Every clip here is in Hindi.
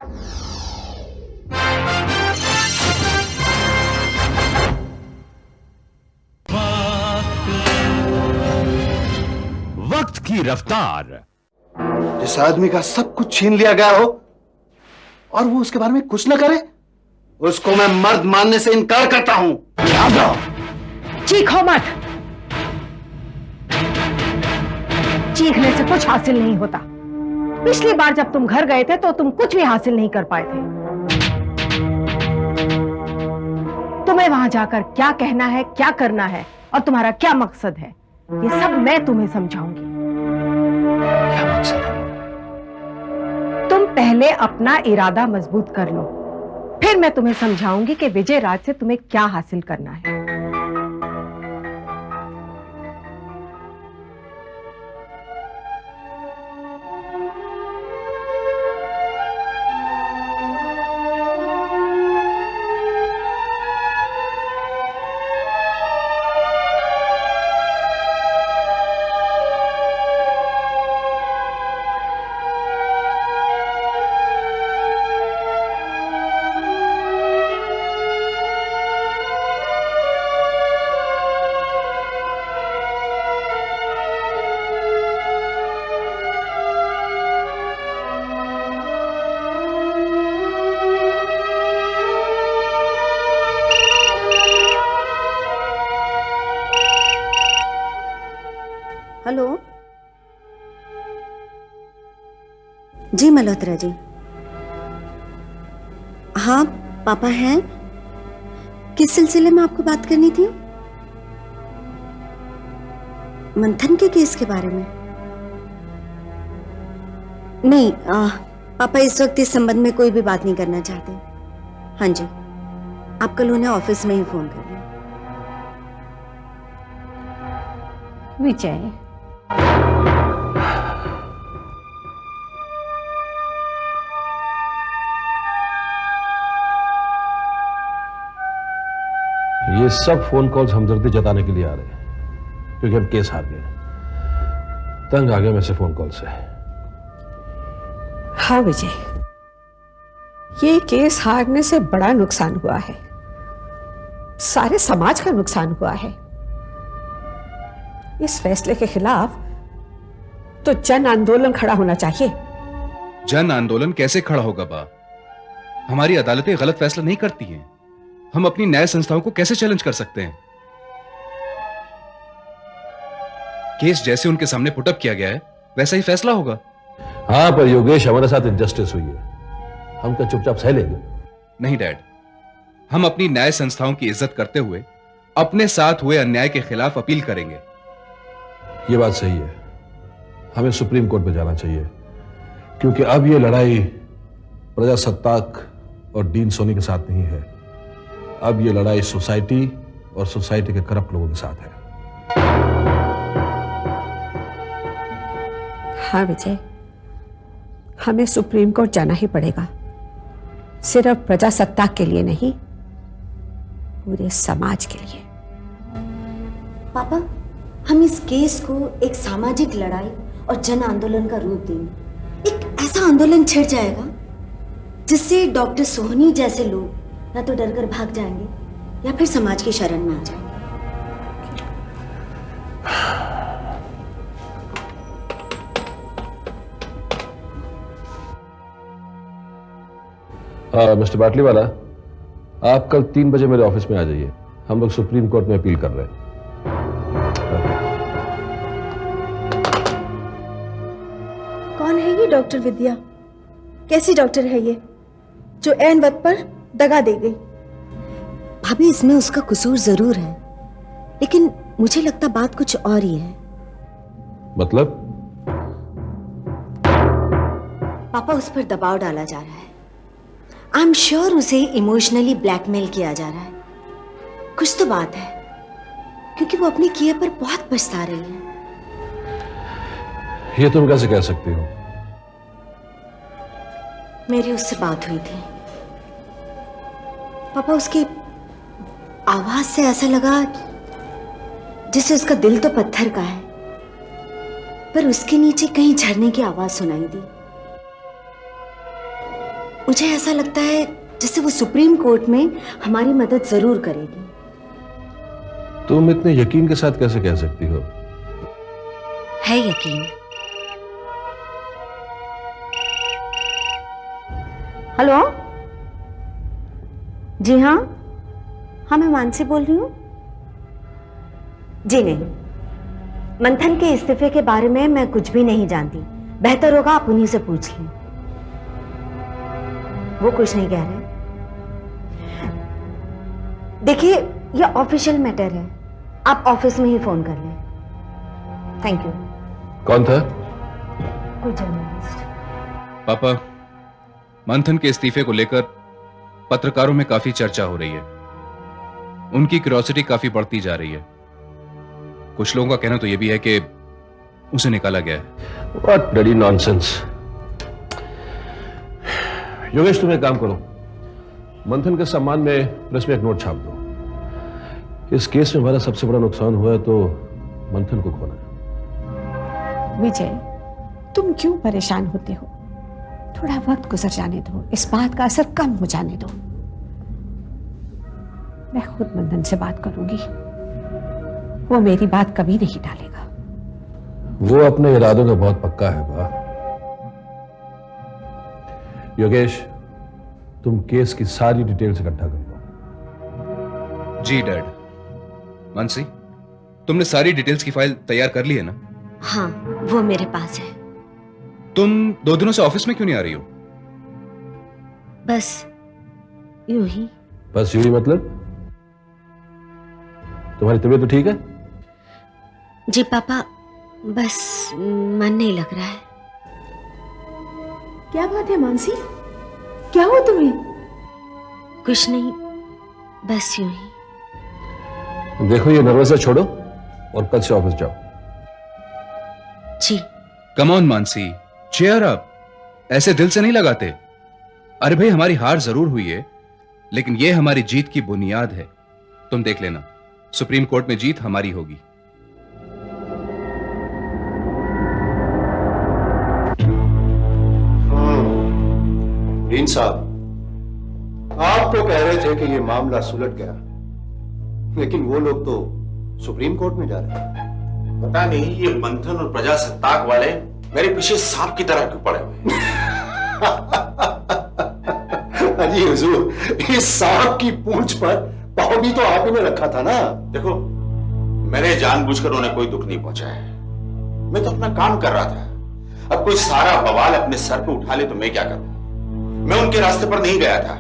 वक्त की रफ्तार। जिस आदमी का सब कुछ छीन लिया गया हो और वो उसके बारे में कुछ न करे, उसको मैं मर्द मानने से इनकार करता हूं। चीखो मत। चीखने से कुछ हासिल नहीं होता। पिछली बार जब तुम घर गए थे तो तुम कुछ भी हासिल नहीं कर पाए थे। तुम्हें वहां जाकर क्या कहना है, क्या करना है और तुम्हारा क्या मकसद है, ये सब मैं तुम्हें समझाऊंगी। क्या मकसद है? तुम पहले अपना इरादा मजबूत कर लो, फिर मैं तुम्हें समझाऊंगी कि विजय राज से तुम्हें क्या हासिल करना है। हेलो जी, मल्होत्रा जी। हाँ पापा हैं। किस सिलसिले में आपको बात करनी थी? मंथन के केस के बारे में? नहीं पापा इस वक्त इस संबंध में कोई भी बात नहीं करना चाहते। हाँ जी, आप कल उन्हें ऑफिस में ही फोन कर लें। विजय, ये सब फोन कॉल्स हमदर्दी जताने के लिए आ रहे हैं क्योंकि हम केस हार गए। तंग आ गए मैं से फोन कॉल से। हाँ विजय, ये केस हारने से बड़ा नुकसान हुआ है, सारे समाज का नुकसान हुआ है। इस फैसले के खिलाफ तो जन आंदोलन खड़ा होना चाहिए। जन आंदोलन कैसे खड़ा होगा बा? हमारी अदालतें गलत फैसला नहीं करती हैं। हम अपनी न्याय संस्थाओं को कैसे चैलेंज कर सकते हैं? केस जैसे उनके सामने पुटअप किया गया है वैसा ही फैसला होगा। हाँ पर योगेश, हमारे साथ इनजस्टिस हुई है, हम क्या चुपचाप सह लेंगे? नहीं डैड, हम अपनी न्याय संस्थाओं की इज्जत करते हुए अपने साथ हुए अन्याय के खिलाफ अपील करेंगे। ये बात सही है, हमें सुप्रीम कोर्ट में जाना चाहिए क्योंकि अब ये लड़ाई प्रजासत्ताक और डीन सोनी के साथ नहीं है। अब ये लड़ाई सोसाइटी और सोसाइटी के करप्ट लोगों के साथ है। हाँ विजय, हमें सुप्रीम कोर्ट जाना ही पड़ेगा, सिर्फ प्रजासत्ताक के लिए नहीं, पूरे समाज के लिए। पापा, हम इस केस को एक सामाजिक लड़ाई और जन आंदोलन का रूप देंगे। एक ऐसा आंदोलन छिड़ जाएगा जिससे डॉक्टर सोहनी जैसे लोग या तो डरकर भाग जाएंगे या फिर समाज की शरण में आ जाएंगे। मिस्टर बाटलीवाला, आप कल 3 बजे मेरे ऑफिस में आ जाइए। हम लोग सुप्रीम कोर्ट में अपील कर रहे हैं। कौन है ये डॉक्टर विद्या? कैसी डॉक्टर है ये जो ऐन वक्त पर दगा दे गई? भाभी, इसमें उसका कसूर जरूर है, लेकिन मुझे लगता बात कुछ और ही है। मतलब? पापा, उस पर दबाव डाला जा रहा है। आई एम श्योर उसे इमोशनली ब्लैकमेल किया जा रहा है। कुछ तो बात है, क्योंकि वो अपने किए पर बहुत पछता रही है। ये तुम कैसे कह सकती हो? मेरी उससे बात हुई थी पापा, उसकी आवाज से ऐसा लगा जैसे उसका दिल तो पत्थर का है, पर उसके नीचे कहीं झरने की आवाज सुनाई दी। मुझे ऐसा लगता है जैसे वो सुप्रीम कोर्ट में हमारी मदद जरूर करेगी। तुम इतने यकीन के साथ कैसे कह सकती हो? है यकीन। हेलो, जी हाँ, मैं मानसी बोल रही हूँ। जी नहीं, मंथन के इस्तीफे के बारे में मैं कुछ भी नहीं जानती। बेहतर होगा आप उन्हीं से पूछ लें। वो कुछ नहीं कह रहे। देखिए, ये ऑफिशियल मैटर है, आप ऑफिस में ही फोन कर लें। Thank you. कौन था? कोई जर्नलिस्ट। पापा, मंथन के इस्तीफे को लेकर पत्रकारों में काफी चर्चा हो रही है। उनकी क्यूरियोसिटी काफी बढ़ती जा रही है। कुछ लोगों का कहना तो यह भी है कि उसे निकाला गया है। What bloody nonsense! योगेश, तुम एक काम करो, मंथन के सम्मान में प्रेस में एक नोट छाप दो। इस केस में हमारा सबसे बड़ा नुकसान हुआ है तो मंथन को खोना है। विजय, तुम क्यों परेशान होते हो? थोड़ा वक्त गुजर जाने दो, इस बात का असर कम हो जाने दो। मैं खुद मंथन से बात करूंगी, वो मेरी बात कभी नहीं टालेगा। वो अपने इरादों का बहुत पक्का है बा। योगेश, तुम केस की सारी डिटेल्स इकट्ठा कर लो। जी डैड। मानसी, तुमने सारी डिटेल्स की फाइल तैयार कर ली है ना? हाँ, वो मेरे पास है। तुम 2 दिनों से ऑफिस में क्यों नहीं आ रही हो? बस यूं ही। बस यूं ही मतलब? तुम्हारी तबीयत तो ठीक है? जी पापा, बस मन नहीं लग रहा है। क्या बात है मानसी, क्या हुआ तुम्हें? कुछ नहीं, बस यूं ही। देखो, ये नर्वस छोड़ो और कल से ऑफिस जाओ। जी। Come on Mansi, cheer up. ऐसे दिल से नहीं लगाते। अरे भाई, हमारी हार जरूर हुई है, लेकिन यह हमारी जीत की बुनियाद है। तुम देख लेना, सुप्रीम कोर्ट में जीत हमारी होगी। डीन साहब, आप तो कह रहे थे कि यह मामला सुलझ गया, लेकिन वो लोग तो सुप्रीम कोर्ट में जा रहे हैं। पता नहीं ये मंथन और प्रजासत्ताक वाले मेरे पीछे सांप की तरह क्यों पड़े हुए अजी हुजूर, इस सांप की पूंछ पर पांव भी तो आप ही ने रखा था ना। देखो, मेरे जानबूझकर उन्हें कोई दुख नहीं पहुंचा है। मैं तो अपना काम कर रहा था। अब कोई सारा बवाल अपने सर पे उठा ले तो मैं क्या करूं? मैं उनके रास्ते पर नहीं गया था,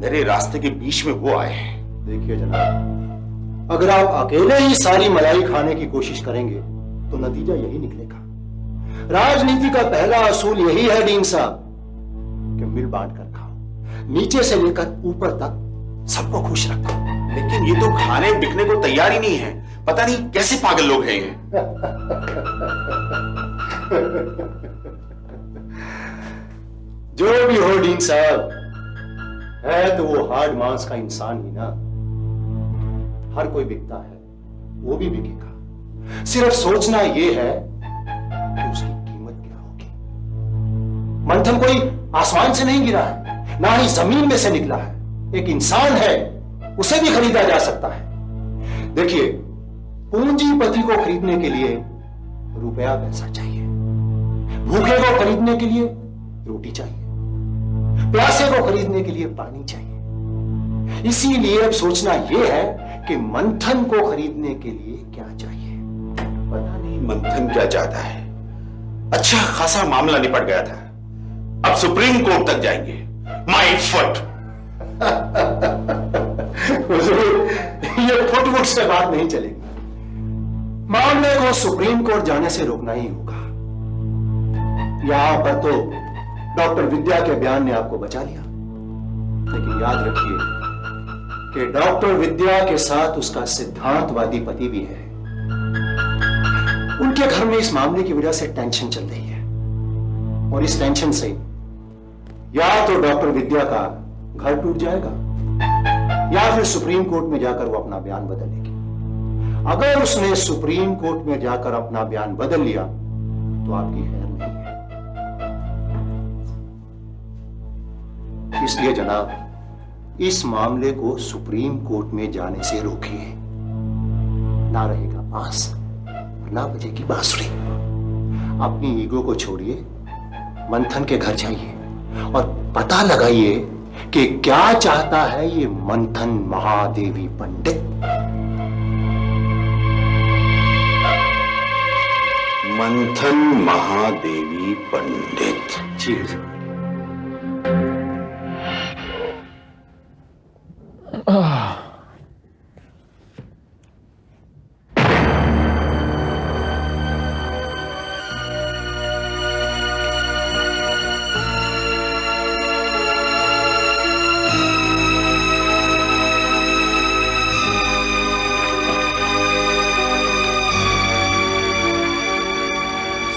मेरे रास्ते के बीच में वो आए हैं। देखिए जनाब, अगर आप अकेले ही सारी मलाई खाने की कोशिश करेंगे तो नतीजा यही निकलेगा। राजनीति का पहला असूल यही है डीन साहब कि मिल बांट कर खाओ, नीचे से लेकर ऊपर तक सबको खुश रखो। लेकिन ये तो खाने बिकने को तैयार ही नहीं है। पता नहीं कैसे पागल लोग हैं ये। जो भी हो डीन साहब, है तो वो हार्ड मांस का इंसान ही ना। हर कोई बिकता है, वो भी बिकेगा। सिर्फ सोचना ये है कि उसकी कीमत क्या होगी। मंथन कोई आसमान से नहीं गिरा है, ना ही जमीन में से निकला है। एक इंसान है, उसे भी खरीदा जा सकता है। देखिए, पूंजीपति को खरीदने के लिए रुपया पैसा चाहिए, भूखे को खरीदने के लिए रोटी चाहिए, प्यासे को खरीदने के लिए पानी चाहिए। इसीलिए अब सोचना यह है कि मंथन को खरीदने के लिए क्या चाहिए। पता नहीं मंथन क्या चाहता है। अच्छा खासा मामला निपट गया था, अब सुप्रीम कोर्ट तक जाएंगे। My foot. ये फुट से बात नहीं चलेगी। मामले को सुप्रीम कोर्ट जाने से रोकना ही होगा। यहां पर तो डॉक्टर विद्या के बयान ने आपको बचा लिया, लेकिन याद रखिए कि डॉक्टर विद्या के साथ उसका सिद्धांतवादी पति भी है। उनके घर में इस मामले की वजह से टेंशन चल रही है, और इस टेंशन से या तो डॉक्टर विद्या का घर टूट जाएगा या फिर सुप्रीम कोर्ट में जाकर वो अपना बयान बदलेगी। अगर उसने सुप्रीम कोर्ट में जाकर अपना बयान बदल लिया तो आपकी खैर नहीं है। इसलिए जनाब, इस मामले को सुप्रीम कोर्ट में जाने से रोकिए। ना रहेगा बांस ना बजेगी बांसुरी। अपनी ईगो को छोड़िए, मंथन के घर जाइए और पता लगाइए कि क्या चाहता है ये मंथन महादेवी पंडित। मंथन महादेवी पंडित। जी सर।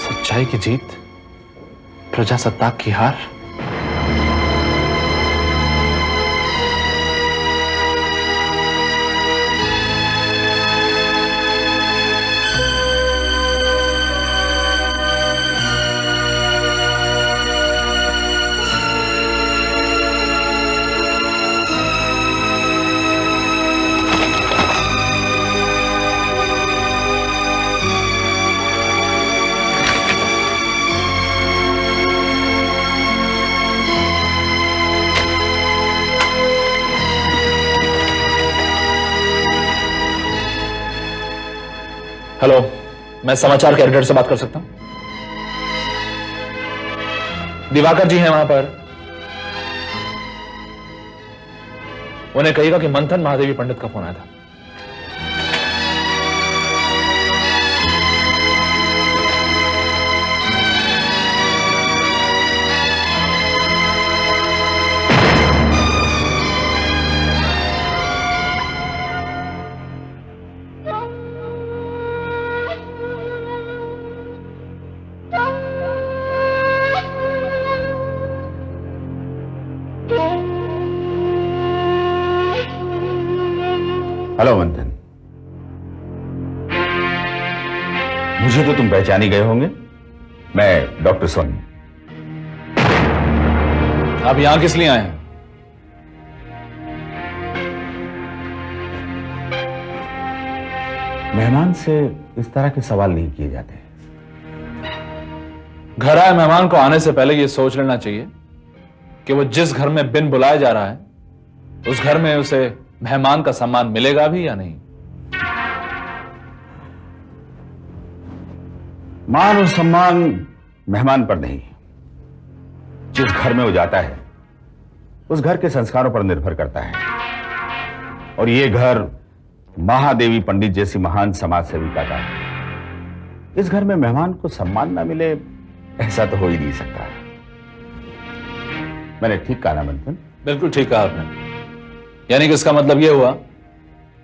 सच्चाई की जीत, प्रजासत्ताक की हार। हेलो, मैं समाचार के एडिटर से बात कर सकता हूं? दिवाकर जी हैं वहां पर। उन्हें कहिएगा कि मंथन महादेवी पंडित का फोन आया था। हेलो मंथन, मुझे तो तुम पहचान ही गए होंगे। मैं डॉक्टर सोनी। आप यहां किस लिए आए हैं? मेहमान से इस तरह के सवाल नहीं किए जाते। घर आए मेहमान को आने से पहले यह सोच लेना चाहिए कि वो जिस घर में बिन बुलाए जा रहा है उस घर में उसे मेहमान का सम्मान मिलेगा भी या नहीं। मान और सम्मान मेहमान पर नहीं, जिस घर में वो जाता है उस घर के संस्कारों पर निर्भर करता है। और ये घर महादेवी पंडित जैसी महान समाज सेविका का है। इस घर में मेहमान को सम्मान ना मिले, ऐसा तो हो ही नहीं सकता। मैंने ठीक कहा ना मंथन? बिल्कुल ठीक कहा आपने। यानी कि इसका मतलब यह हुआ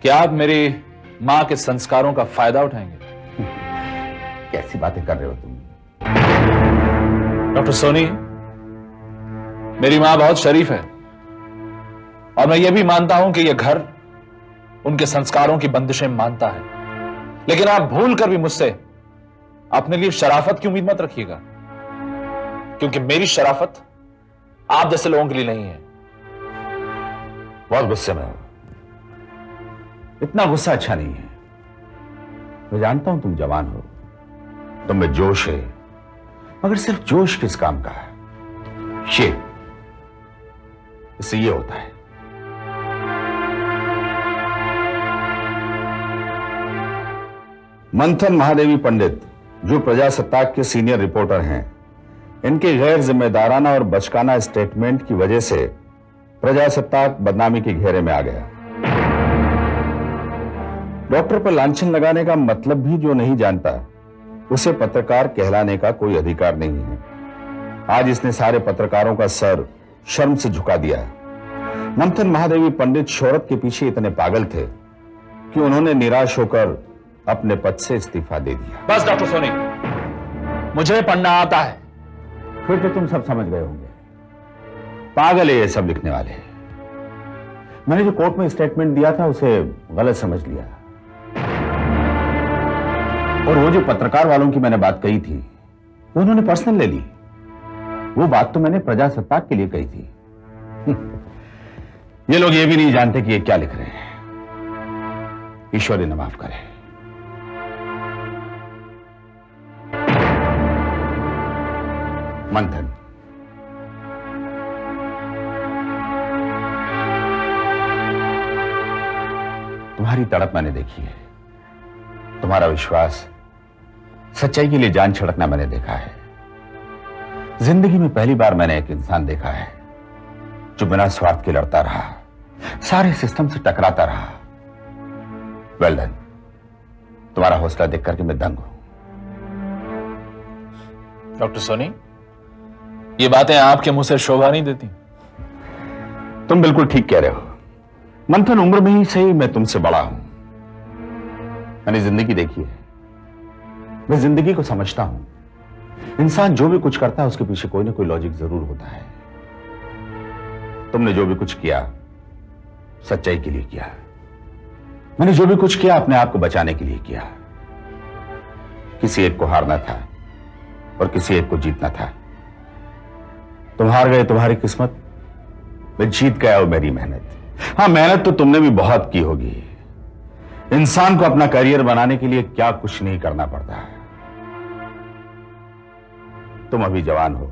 कि आप मेरी मां के संस्कारों का फायदा उठाएंगे। कैसी बातें कर रहे हो तुम? डॉक्टर सोनी, मेरी मां बहुत शरीफ है और मैं यह भी मानता हूं कि यह घर उनके संस्कारों की बंदिशें मानता है। लेकिन आप भूल कर भी मुझसे अपने लिए शराफत की उम्मीद मत रखिएगा, क्योंकि मेरी शराफत आप जैसे लोगों के लिए नहीं है। बहुत गुस्से में हो। इतना गुस्सा अच्छा नहीं है। मैं जानता हूं तुम जवान हो, तुम में जोश है, मगर सिर्फ जोश किस काम का है? ये इससे ये होता है। मंथन महादेवी पंडित जो प्रजासत्ताक के सीनियर रिपोर्टर हैं, इनके गैर जिम्मेदाराना और बचकाना स्टेटमेंट की वजह से प्रजासत्ताक बदनामी के घेरे में आ गया। डॉक्टर पर लांछन लगाने का मतलब भी जो नहीं जानता, उसे पत्रकार कहलाने का कोई अधिकार नहीं है। आज इसने सारे पत्रकारों का सर शर्म से झुका दिया है। मंथन महादेवी पंडित शोहरत के पीछे इतने पागल थे कि उन्होंने निराश होकर अपने पद से इस्तीफा दे दिया। बस डॉक्टर सोनी, मुझे पढ़ना आता है। फिर तो तुम सब समझ गए होंगे। पागल है ये सब लिखने वाले। मैंने जो कोर्ट में स्टेटमेंट दिया था उसे गलत समझ लिया, और वो जो पत्रकार वालों की मैंने बात कही थी वो उन्होंने पर्सनल ले ली। वो बात तो मैंने प्रजासत्ताक के लिए कही थी, ये लोग ये भी नहीं जानते कि ये क्या लिख रहे हैं। ईश्वर इन्हें माफ करे। मंथन, तुम्हारी तड़प मैंने देखी है, तुम्हारा विश्वास, सच्चाई के लिए जान छिड़कना मैंने देखा है। जिंदगी में पहली बार मैंने एक इंसान देखा है जो बिना स्वार्थ के लड़ता रहा, सारे सिस्टम से टकराता रहा। Well done. तुम्हारा हौसला देख करके मैं दंग हूं। डॉक्टर सोनी, ये बातें आपके मुंह से शोभा नहीं देती। तुम बिल्कुल ठीक कह रहे हो मंथन, उम्र में ही सही मैं तुमसे बड़ा हूं। मैंने जिंदगी देखी है, मैं जिंदगी को समझता हूं। इंसान जो भी कुछ करता है उसके पीछे कोई ना कोई लॉजिक जरूर होता है। तुमने जो भी कुछ किया सच्चाई के लिए किया, मैंने जो भी कुछ किया अपने आप को बचाने के लिए किया। किसी एक को हारना था और किसी एक को जीतना था। तुम हार गए, तुम्हारी किस्मत, मैं जीत गया और मेरी मेहनत। हां, मेहनत तो तुमने भी बहुत की होगी। इंसान को अपना करियर बनाने के लिए क्या कुछ नहीं करना पड़ता है। तुम अभी जवान हो,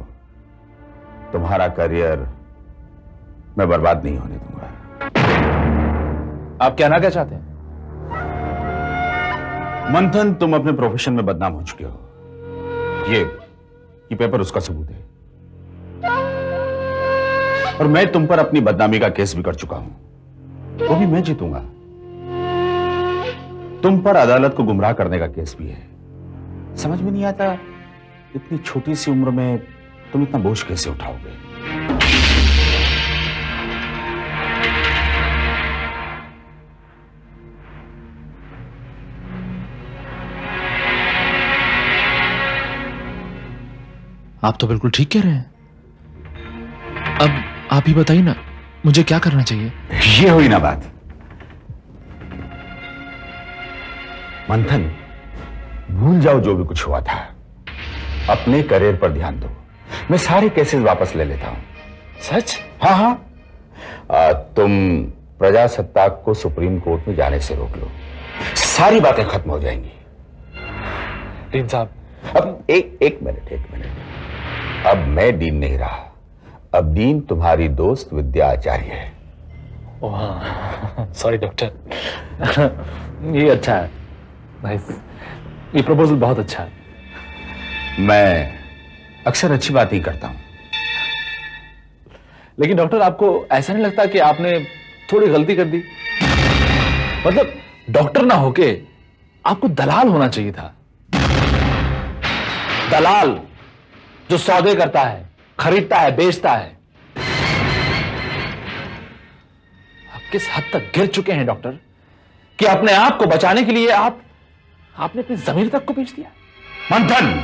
तुम्हारा करियर मैं बर्बाद नहीं होने दूंगा। आप कहना क्या चाहते हैं? मंथन, तुम अपने प्रोफेशन में बदनाम हो चुके हो। ये पेपर उसका सबूत है। और मैं तुम पर अपनी बदनामी का केस भी कर चुका हूं, वो भी मैं जीतूंगा। तुम पर अदालत को गुमराह करने का केस भी है। समझ में नहीं आता इतनी छोटी सी उम्र में तुम इतना बोझ कैसे उठाओगे। आप तो बिल्कुल ठीक कह रहे हैं। अब आप ही बताइए ना, मुझे क्या करना चाहिए? ये हुई ना बात। मंथन, भूल जाओ जो भी कुछ हुआ था, अपने करियर पर ध्यान दो। मैं सारे केसेस वापस ले लेता हूं। सच? हाँ हाँ। तुम प्रजासत्ताक को सुप्रीम कोर्ट में जाने से रोक लो, सारी बातें खत्म हो जाएंगी। डीन साहब, अब एक मिनट। अब मैं डीन नहीं रहा, अब डीन तुम्हारी दोस्त विद्या आचार्य है। ओह हाँ, सॉरी डॉक्टर। ये अच्छा है, नाइस। ये प्रपोजल बहुत अच्छा है। मैं अक्सर अच्छी बात ही करता हूं। लेकिन डॉक्टर, आपको ऐसा नहीं लगता कि आपने थोड़ी गलती कर दी? मतलब डॉक्टर ना होके आपको दलाल होना चाहिए था। दलाल जो सौदे करता है, खरीदता है, बेचता है। आप किस हद तक गिर चुके हैं डॉक्टर कि अपने आप को बचाने के लिए आपने अपनी जमीर तक को बेच दिया। मंथन,